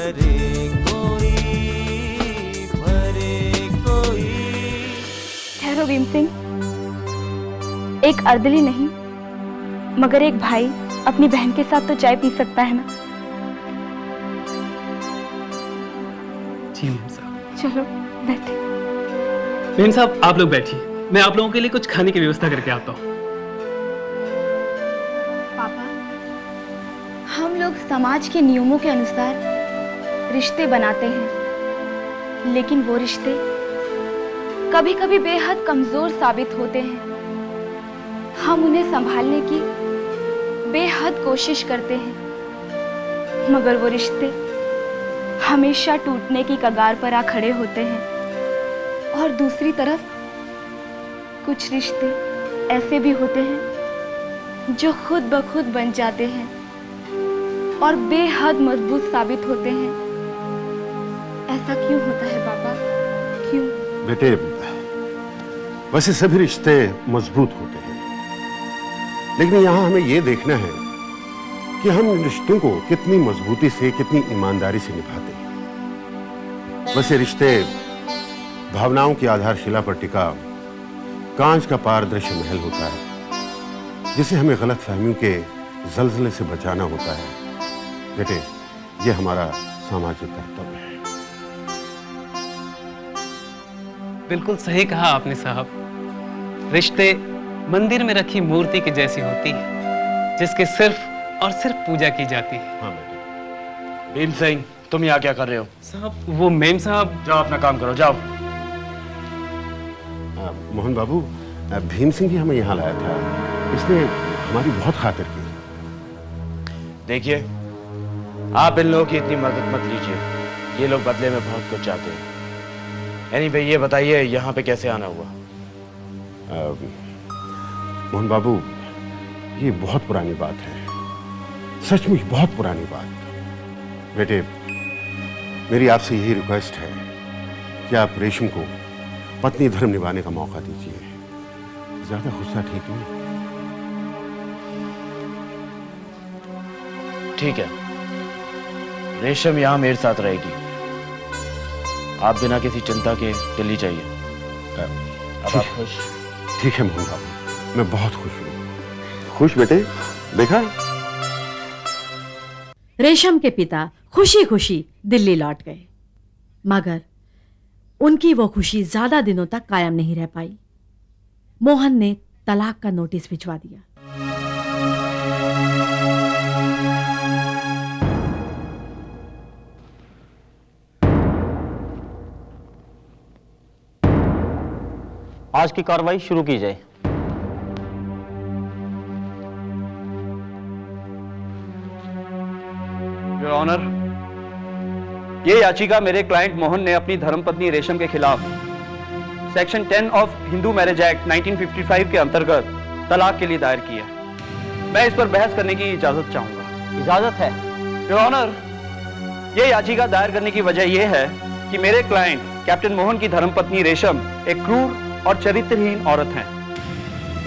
भरे कोई, भरे कोई। ठहरो भीम सिंह, एक अर्दली नहीं मगर एक भाई अपनी बहन के साथ तो चाय पी सकता है ना। जी मेम साहब। चलो बैठे। मेम साहब आप लोग बैठिए, मैं आप लोगों के लिए कुछ खाने की व्यवस्था करके आता हूँ। पापा, हम लोग समाज के नियमों के अनुसार रिश्ते बनाते हैं, लेकिन वो रिश्ते कभी कभी बेहद कमजोर साबित होते हैं। हम उन्हें संभालने की बेहद कोशिश करते हैं, मगर वो रिश्ते हमेशा टूटने की कगार पर आ खड़े होते हैं। और दूसरी तरफ कुछ रिश्ते ऐसे भी होते हैं जो खुद ब खुद बन जाते हैं और बेहद मजबूत साबित होते हैं। ऐसा क्यों होता है पापा, क्यों? बेटे, वैसे सभी रिश्ते मजबूत होते हैं, लेकिन यहां हमें यह देखना है कि हम इन रिश्तों को कितनी मजबूती से, कितनी ईमानदारी से निभाते हैं। वैसे रिश्ते भावनाओं की आधारशिला पर टिका कांच का पारदर्शी महल होता है, जिसे हमें गलत फहमियों के जलजले से बचाना होता है। बेटे, ये हमारा सामाजिक कर्तव्य है। बिल्कुल सही कहा आपने साहब। रिश्ते मंदिर में रखी मूर्ति की जैसी होती है, जिसके सिर्फ और सिर्फ पूजा की जाती है। हाँ बेटे। भीम सिंह, तुम यहाँ क्या कर रहे हो? साहब वो मेम साहब। जाओ अपना काम करो, जाओ। मोहन बाबू, भीम सिंह ही हमें यहाँ लाया था, इसने हमारी बहुत खातिर की। देखिए, आप इन लोगों की इतनी मदद मत लीजिए, ये लोग बदले में बहुत कुछ चाहते हैं। एनीवे, ये बताइए यहाँ पे कैसे आना हुआ? मोहन बाबू, ये बहुत पुरानी बात है, सचमुच बहुत पुरानी बात। बेटे, मेरी आपसे यही रिक्वेस्ट है कि आप रेशम को पत्नी धर्म निभाने का मौका दीजिए। ज्यादा गुस्सा ठीक नहीं। ठीक है, रेशम यहाँ मेरे साथ रहेगी। आप बिना किसी चिंता के दिल्ली जाइए। अब आप खुश? ठीक है मोहन बाबू, मैं बहुत खुश हूँ। खुश बेटे, देखा? रेशम के पिता खुशी खुशी दिल्ली लौट गए, मगर उनकी वो खुशी ज्यादा दिनों तक कायम नहीं रह पाई। मोहन ने तलाक का नोटिस भिजवा दिया। आज की कार्रवाई शुरू की जाए। योर ऑनर, ये याचिका मेरे क्लाइंट मोहन ने अपनी धर्मपत्नी रेशम के खिलाफ section 10 of Hindu marriage act 1955 के अंतर्गत तलाक के लिए दायर की है। मैं इस पर बहस करने की इजाजत चाहूंगा। इजाजत है। योर ऑनर, ये याचिका दायर करने की वजह यह है कि मेरे क्लाइंट कैप्टन मोहन की धर्मपत्नी रेशम एक क्रूर और चरित्रहीन औरत हैं।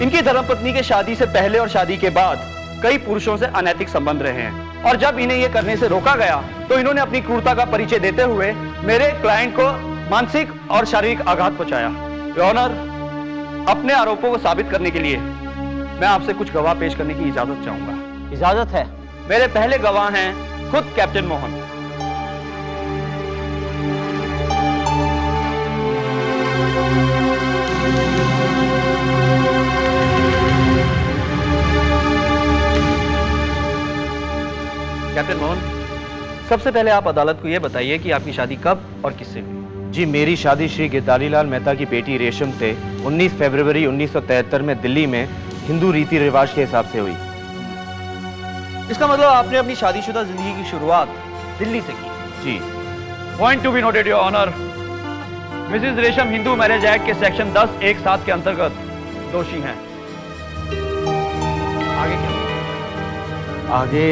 इनकी धर्मपत्नी के शादी से पहले और शादी के बाद कई पुरुषों से अनैतिक संबंध रहे हैं, और जब इन्हें यह करने से रोका गया तो इन्होंने अपनी क्रूरता का परिचय देते हुए मेरे क्लाइंट को मानसिक और शारीरिक आघात पहुंचाया। योर ऑनर, अपने आरोपों को साबित करने के लिए मैं आपसे कुछ गवाह पेश करने की इजाजत चाहूंगा। इजाजत है। मेरे पहले गवाह हैं खुद कैप्टन मोहन। कैप्टन मोहन, सबसे पहले आप अदालत को यह बताइए कि आपकी शादी कब और किससे हुई? जी, मेरी शादी श्री गिरधारीलाल मेहता की बेटी रेशम से 19 फरवरी 1973 में दिल्ली में हिंदू रीति रिवाज के हिसाब से हुई। इसका मतलब आपने अपनी शादीशुदा जिंदगी की शुरुआत दिल्ली से की? जी। Point to be noted your honour, Mrs Resham Hindu marriage act के सेक्शन 10(1)(7) के अंतर्गत दोषी हैं। आगे क्या? आगे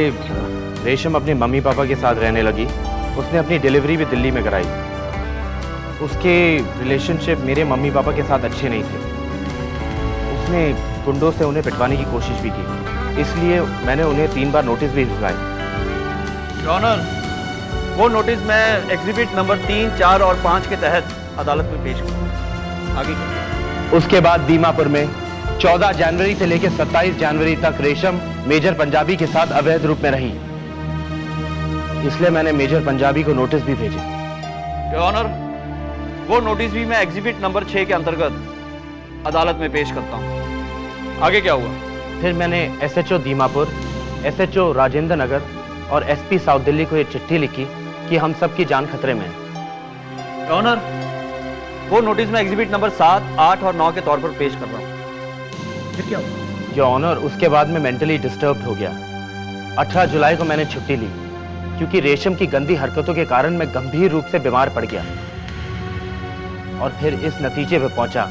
रेशम अपने मम्मी पापा के साथ रहने लगी। उसने अपनी डिलीवरी भी दिल्ली में कराई। उसके रिलेशनशिप मेरे मम्मी पापा के साथ अच्छे नहीं थे। उसने गुंडों से उन्हें पिटवाने की कोशिश भी की, इसलिए मैंने उन्हें 3 बार नोटिस भी भिजवाए। योर ऑनर, वो नोटिस मैं एग्जिबिट नंबर 3, 4 और 5 के तहत अदालत में पेश करूँ। आगे क्या? उसके बाद दीमापुर में 14 जनवरी से लेकर 27 जनवरी तक रेशम मेजर पंजाबी के साथ अवैध रूप में रही, इसलिए मैंने मेजर पंजाबी को नोटिस भी भेजे। योर ऑनर, वो नोटिस भी मैं एग्जिबिट नंबर 6 के अंतर्गत अदालत में पेश करता हूँ। आगे क्या हुआ? फिर मैंने एसएचओ दीमापुर, एसएचओ राजेंद्र नगर और एसपी साउथ दिल्ली को एक चिट्ठी लिखी कि हम सबकी जान खतरे में है। योर ऑनर, वो नोटिस मैं एग्जिबिट नंबर 7, 8 और 9 के तौर पर पेश कर रहा हूँ। फिर क्या हुआ? योर ऑनर, उसके बाद मैं मेंटली डिस्टर्ब हो गया। 18 जुलाई को मैंने छुट्टी ली क्योंकि रेशम की गंदी हरकतों के कारण मैं गंभीर रूप से बीमार पड़ गया और फिर इस नतीजे पे पहुंचा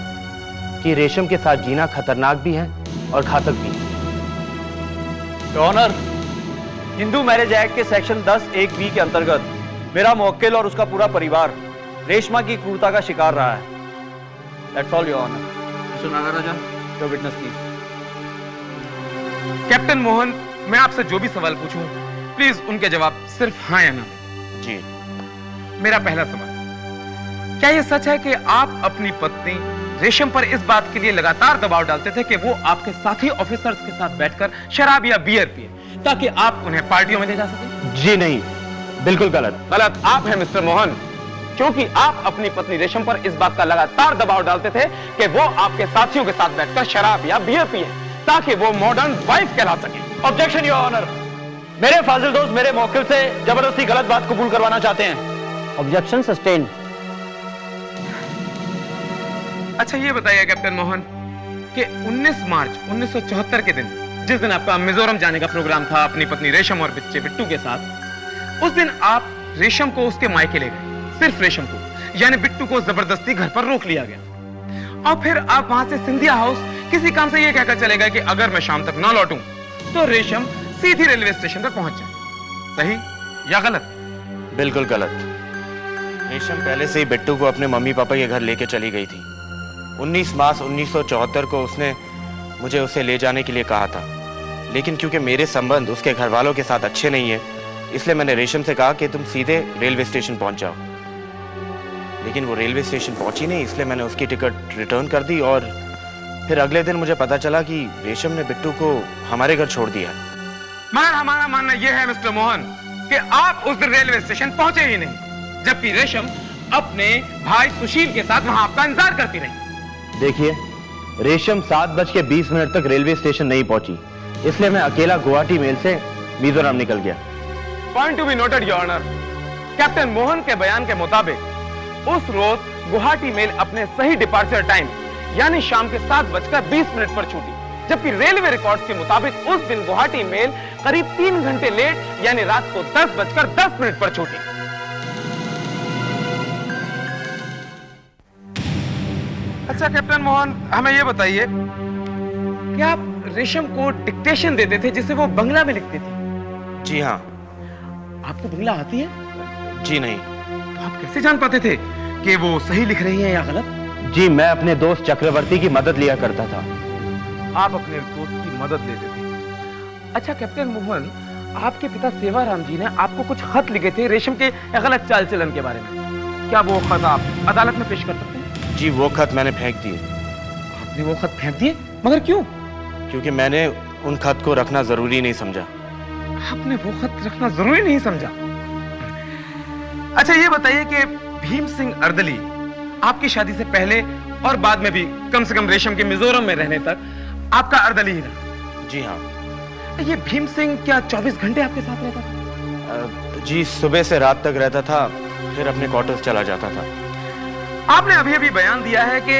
कि रेशम के साथ जीना खतरनाक भी है और घातक भी। Your honour, Hindu marriage act के सेक्शन 10(1)(b) के अंतर्गत मेरा मुवक्किल और उसका पूरा परिवार रेशमा की क्रूरता का शिकार रहा है। That's all your honour. Mister Nagaraja, your witness please. Captain Mohan, मैं आपसे जो भी सवाल पूछूं प्लीज उनके जवाब सिर्फ हाँ या ना। जी। मेरा पहला सवाल, क्या यह सच है कि आप अपनी पत्नी रेशम पर इस बात के लिए लगातार दबाव डालते थे कि वो आपके साथी ऑफिसर्स के साथ बैठकर शराब या बियर पिए ताकि आप उन्हें पार्टियों में ले जा सकें? जी नहीं, बिल्कुल गलत। गलत आप हैं मिस्टर मोहन, क्योंकि आप अपनी पत्नी रेशम पर इस बात का लगातार दबाव डालते थे कि वो आपके साथियों के साथ बैठकर शराब या बियर पिए ताकि वो मॉडर्न वाइफ कहला सके। Objection your honour. मेरे फाजिल दोस्त मेरे मुवक्किल से जबरदस्ती गलत बात कबूल करवाना चाहते हैं। Objection sustained. अच्छा ये बताइए कैप्टन मोहन कि 19 मार्च 1974 के दिन, जिस दिन आपका मिजोरम जाने का प्रोग्राम था अपनी पत्नी रेशम और बच्चे बिट्टू के साथ, उस दिन आप रेशम को उसके मायके ले गए। सिर्फ रेशम को, यानी बिट्टू को जबरदस्ती घर पर रोक लिया गया और फिर आप वहां से सिंधिया हाउस किसी काम से ये कहकर चले गए कि अगर मैं शाम तक ना लौटूं तो रेशम सीधी रेलवे स्टेशन पर पहुंच जाए। सही या गलत? बिल्कुल गलत। रेशम पहले से ही बिट्टू को अपने मम्मी पापा के घर लेके चली गई थी। 19 मार्च 1974 को उसने मुझे उसे ले जाने के लिए कहा था, लेकिन क्योंकि मेरे संबंध उसके घर वालों के साथ अच्छे नहीं है, इसलिए मैंने रेशम से कहा कि तुम सीधे रेलवे स्टेशन पहुंच जाओ। लेकिन वो रेलवे स्टेशन पहुंची नहीं, इसलिए मैंने उसकी टिकट रिटर्न कर दी और फिर अगले दिन मुझे पता चला कि रेशम ने बिट्टू को हमारे घर छोड़ दिया। मगर हमारा मानना यह है मिस्टर मोहन कि आप उस दिन रेलवे स्टेशन पहुंचे ही नहीं, जबकि रेशम अपने भाई सुशील के साथ वहां आपका इंतजार करती रही। देखिए, रेशम 7:20 तक रेलवे स्टेशन नहीं पहुंची, इसलिए मैं अकेला गुवाहाटी मेल से मिजोरम निकल गया। Point to be noted your honour. Captain Mohan के बयान के मुताबिक उस रोज गुवाहाटी मेल अपने सही डिपार्चर टाइम यानी शाम के 7:20 पर छूटी, जबकि रेलवे रिकॉर्ड्स के मुताबिक उस दिन गुवाहाटी मेल करीब 3 घंटे लेट यानी रात को 10:10 पर छूटी। अच्छा कैप्टन मोहन, हमें यह बताइए कि आप रेशम को डिक्टेशन देते थे जिसे वो बंगला में लिखती थी? जी हाँ। आपको बंगला आती है? जी नहीं। तो आप कैसे जान पाते थे कि वो सही लिख रही है या गलत? जी, मैं अपने दोस्त चक्रवर्ती की मदद लिया करता था। आप अपने दोस्त की मदद लेते थे। अच्छा कैप्टन मोहन, आपके पिता सेवाराम जी ने आपको कुछ खत लिखे थे रेशम के गलत चाल चलन के बारे में। क्या वो खत आप अदालत में पेश कर सकते हैं? जी, वो खत मैंने फेंक दिए। आपने वो खत फेंक दिए? मगर क्यों? क्योंकि मैंने उन खत को रखना जरूरी नहीं समझा। आपने वो खत रखना जरूरी नहीं समझा? अच्छा ये बताइए कि भीम सिंह अर्दली आपकी शादी से पहले और बाद में भी कम से कम रेशम के मिजोरम में रहने तक आपका अर्दली ही रहा? जी हाँ। ये भीम सिंह क्या 24 घंटे आपके साथ रहता था? जी, सुबह से रात तक रहता था, फिर अपने क्वार्टर्स चला जाता था। आपने अभी अभी बयान दिया है कि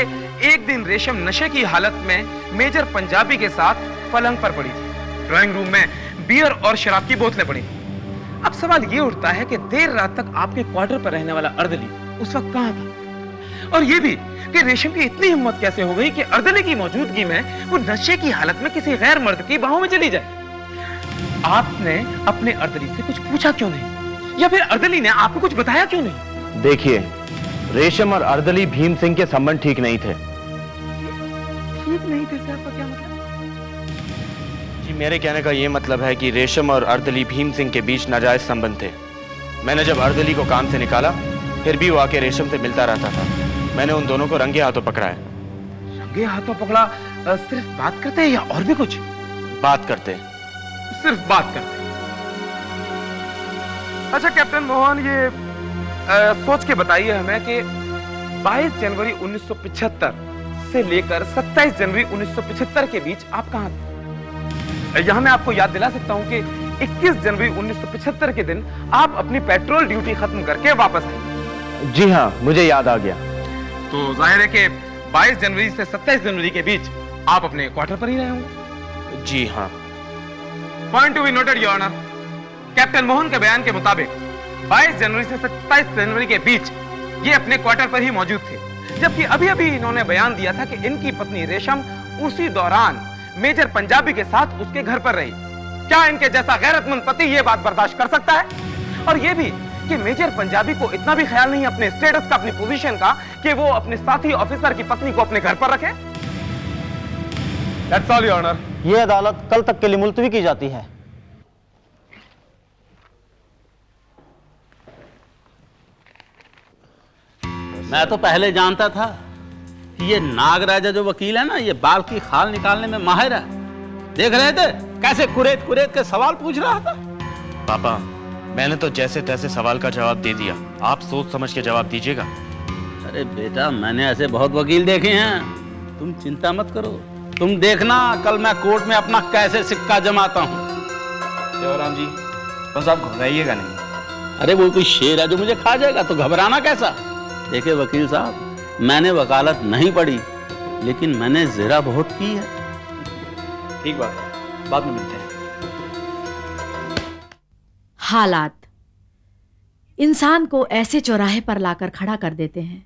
एक दिन रेशम नशे की हालत में मेजर पंजाबी के साथ पलंग पर पड़ी थी। ड्राइंग रूम में बियर और शराब की बोतलें पड़ी। अब सवाल ये उठता है कि देर रात तक आपके क्वार्टर पर रहने वाला अर्दली उस वक्त कहां था? और ये भी कि रेशम की इतनी हिम्मत कैसे हो गई कि अर्दली की मौजूदगी में वो नशे की हालत में किसी गैर मर्द की बाहों में चली जाए? आपने अपने अर्दली से कुछ पूछा क्यों नहीं, या फिर अर्दली ने आपको कुछ बताया क्यों नहीं? देखिए, रेशम और अर्दली भीम सिंह के संबंध ठीक नहीं थे। ठीक नहीं थे से आपका क्या मतलब? जी, मेरे कहने का यह मतलब है कि रेशम और अर्दली भीम सिंह के बीच नाजायज संबंध थे। मैंने जब अर्दली को काम से निकाला, फिर भी वो आके रेशम से मिलता रहता था। मैंने उन दोनों को रंगे हाथों पकड़ा है। रंगे हाथों पकड़ा? सिर्फ बात करते हैं या और भी कुछ? बात करते। सिर्फ बात करते। अच्छा कैप्टन मोहन, ये सोच के बताइए हमें कि 22 जनवरी 1975 से लेकर 27 जनवरी 1975 के बीच आप कहां थे? यहां मैं आपको याद दिला सकता हूं कि 21 जनवरी 1975 के दिन आप अपनी पेट्रोल ड्यूटी खत्म करके वापस आए। जी हाँ, मुझे याद आ गया। तो जाहिर है कि 22 जनवरी से 27 जनवरी के बीच आप अपने क्वार्टर पर ही रहे होंगे। जी हाँ। Point to be noted your honour. Captain Mohan के बयान के मुताबिक 22 जनवरी से 27 जनवरी के बीच ये अपने क्वार्टर पर ही मौजूद थे, जबकि अभी अभी इन्होंने बयान दिया था कि इनकी पत्नी रेशम उसी दौरान मेजर पंजाबी के साथ उसके घर पर रही। क्या इनके जैसा गैरतमंद पति ये बात बर्दाश्त कर सकता है? और ये भी कि मेजर पंजाबी को इतना भी ख्याल नहीं अपने स्टेटस का, अपनी पोजीशन का, कि वो अपने साथी ऑफिसर की पत्नी को अपने घर पर रखे। That's all, Your Honor. ये अदालत कल तक के लिए मुलतवी की जाती है। मैं तो पहले जानता था कि ये नागराजा जो वकील है ना, ये बाल की खाल निकालने में माहिर है। देख रहे थे कैसे कुरेद कुरेद के सवाल पूछ रहा था। पापा, मैंने तो जैसे तैसे सवाल का जवाब दे दिया, आप सोच समझ के जवाब दीजिएगा। अरे बेटा, मैंने ऐसे बहुत वकील देखे हैं, तुम चिंता मत करो। तुम देखना कल मैं कोर्ट में अपना कैसे सिक्का जमाता हूँ। सेवाराम जी, बस आप घबराइएगा नहीं। अरे वो कोई शेर है जो मुझे खा जाएगा, तो घबराना कैसा। देखिए वकील साहब, मैंने वकालत नहीं पढ़ी, लेकिन मैंने ज़रा बहुत की है। ठीक बात है, बाद में मिलते हैं। हालात इंसान को ऐसे चौराहे पर लाकर खड़ा कर देते हैं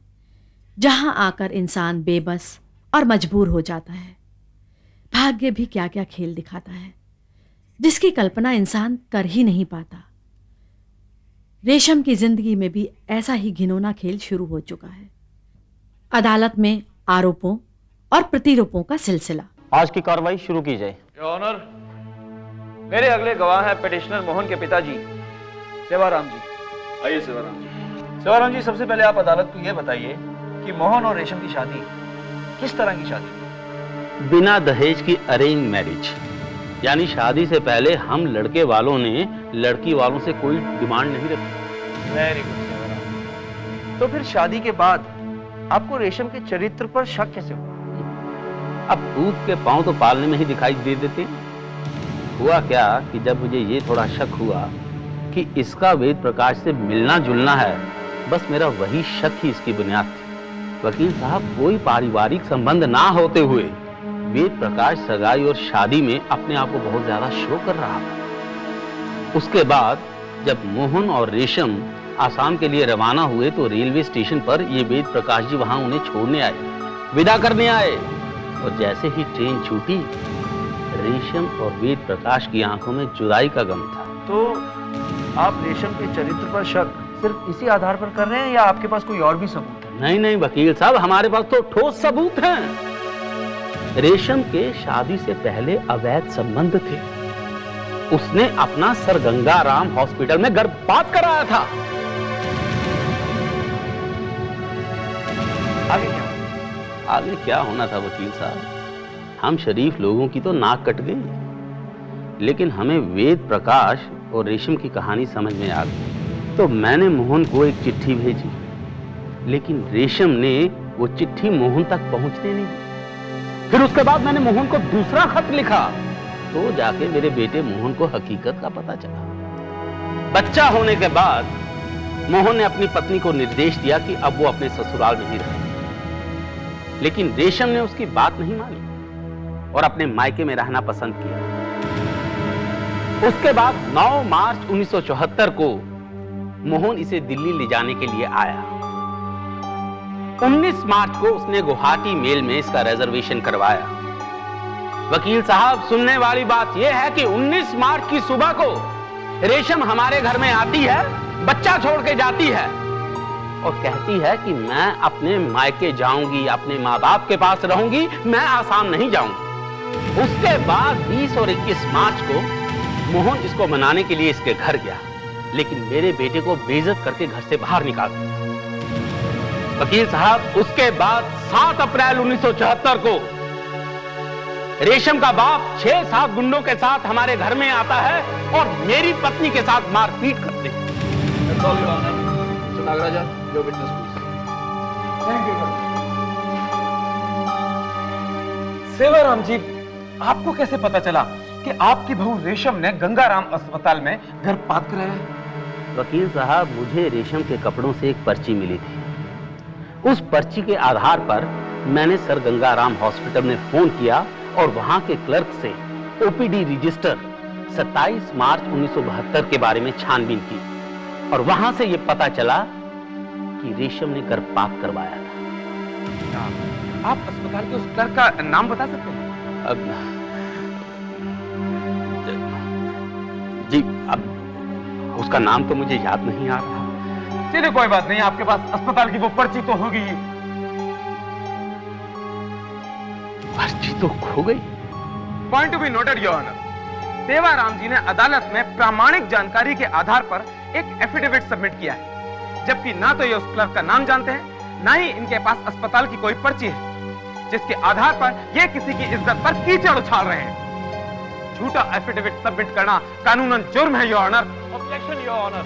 जहां आकर इंसान बेबस और मजबूर हो जाता है। भाग्य भी क्या क्या खेल दिखाता है जिसकी कल्पना इंसान कर ही नहीं पाता। रेशम की जिंदगी में भी ऐसा ही घिनौना खेल शुरू हो चुका है। अदालत में आरोपों और प्रतिरोपों का सिलसिला। आज की कार्रवाई शुरू की जाए। योर ऑनर, मेरे अगले गवाह हैं पिटिशनर मोहन के पिताजी सेवाराम जी। आइए सेवाराम जी। सेवाराम जी, सबसे पहले आप अदालत को यह बताइए कि मोहन और रेशम की शादी किस तरह की शादी? बिना दहेज की अरेंज मैरिज, यानी शादी से पहले हम लड़के वालों ने लड़की वालों से कोई डिमांड नहीं रखी। Very good Sewaram. तो फिर शादी के बाद आपको रेशम के चरित्र पर शक कैसे हुआ? अब दूध के पांव तो पालने में ही दिखाई दे देते। हुआ क्या कि जब मुझे ये थोड़ा शक हुआ कि इसका वेद प्रकाश से मिलना जुलना है, बस मेरा वही शक ही इसकी बुनियाद थी। वकील साहब, कोई पारिवारिक संबंध ना होते हुए वेद प्रकाश सगाई और शादी में अपने आप को बहुत ज्यादा शो कर रहा था। उसके बाद जब मोहन और रेशम आसाम के लिए रवाना हुए तो रेलवे स्टेशन पर ये वेद प्रकाश जी वहां उन्हें छोड़ने आए, विदा करने आए। और जैसे ही ट्रेन छूटी, रेशम और वेद प्रकाश की आंखों में जुदाई का गम था। तो आप रेशम के चरित्र पर शक सिर्फ इसी आधार पर कर रहे हैं या आपके पास कोई और भी सबूत है? नहीं नहीं वकील साहब, हमारे पास तो ठोस सबूत हैं। रेशम के शादी से पहले अवैध संबंध थे। उसने अपना सर गंगाराम हॉस्पिटल में गर्भपात कराया था। आगे क्या? आगे क्या होना था वकील साहब, हम शरीफ लोगों की तो नाक कट गई, लेकिन हमें वेद प्रकाश और रेशम की कहानी समझ में आ गई। तो मैंने मोहन को एक चिट्ठी भेजी, लेकिन रेशम ने वो चिट्ठी मोहन तक पहुंचने नहीं दी। फिर उसके बाद मैंने मोहन को दूसरा खत लिखा, तो जाके मेरे बेटे मोहन को हकीकत का पता चला। बच्चा होने के बाद मोहन ने अपनी पत्नी को निर्देश दिया कि अब वो अपने ससुराल में ही रहे, लेकिन रेशम ने उसकी बात नहीं मानी और अपने मायके में रहना पसंद किया। उसके बाद 9 मार्च 1974 को मोहन इसे दिल्ली ले जाने के लिए आया। 19 मार्च को उसने गुवाहाटी मेल में इसका रिजर्वेशन करवाया। वकील साहब, सुनने वाली बात यह है कि 19 मार्च की सुबह को रेशम हमारे घर में आती है, बच्चा छोड़ के जाती है और कहती है कि मैं अपने मायके जाऊंगी, अपने माँ बाप के पास रहूंगी, मैं आसाम नहीं जाऊंगी। उसके बाद 20 और 21 मार्च को मोहन इसको मनाने के लिए इसके घर गया। लेकिन मेरे बेटे को बेइज्जत करके घर से बाहर निकाल दिया। वकील साहब, उसके बाद 7 अप्रैल 1974 को रेशम का बाप 6-7 गुंडों के साथ हमारे घर में आता है और मेरी पत्नी के साथ मारपीट करते हैं। सेवाराम जी, आपको कैसे पता चला कि आपकी बहू रेशम ने गंगाराम अस्पताल में गर्भपात कराया है? वकील साहब, मुझे रेशम के कपड़ों से एक पर्ची मिली थी। उस पर्ची के आधार पर मैंने सर गंगाराम हॉस्पिटल में फोन किया और वहां के क्लर्क से ओपीडी रजिस्टर 27 मार्च 1972 के बारे में छानबीन की और वहां से यह पता चला कि रेशम ने गर्भपात करवाया था। आप अस्पताल के उस क्लर्क का नाम बता सकते हैं? जी, अब उसका नाम तो मुझे याद नहीं आ रहा। चलिए कोई बात नहीं, आपके पास अस्पताल की वो पर्ची तो होगी ही। पर्ची तो खो गई। Point to be noted your honour, Sevaram ji ने अदालत में प्रामाणिक जानकारी के आधार पर एक एफिडेविट सबमिट किया है, जबकि ना तो ये उस क्लर्क का नाम जानते हैं, ना ही इनके पास अस्पताल की कोई पर्ची है, जिसके आधार पर ये किसी की इज्जत पर कीचड़ उछाल रहे हैं। झूठा एफिडेविट सबमिट करना कानूनन जुर्म है your honour. Objection your honour,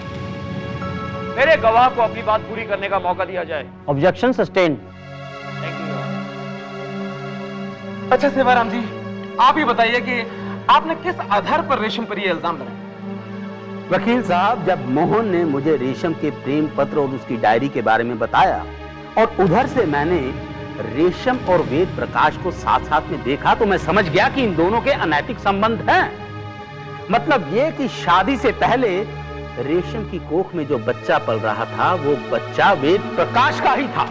मेरे गवाह को अपनी बात पूरी करने का मौका दिया जाए। Objection sustained. Thank you your honour. अच्छा सेवाराम जी, आप ही बताइए कि आपने किस आधार पर रेशम पर यह इल्जाम लगाया? वकील साहब, जब मोहन ने मुझे रेशम के प्रेम पत्र और उसकी डायरी के बारे में बताया और उधर से मैंने रेशम और वेद प्रकाश को साथ साथ में देखा, तो मैं समझ गया कि इन दोनों के अनैतिक संबंध हैं। मतलब ये कि शादी से पहले रेशम की कोख में जो बच्चा पल रहा था, वो बच्चा वेद प्रकाश का ही था।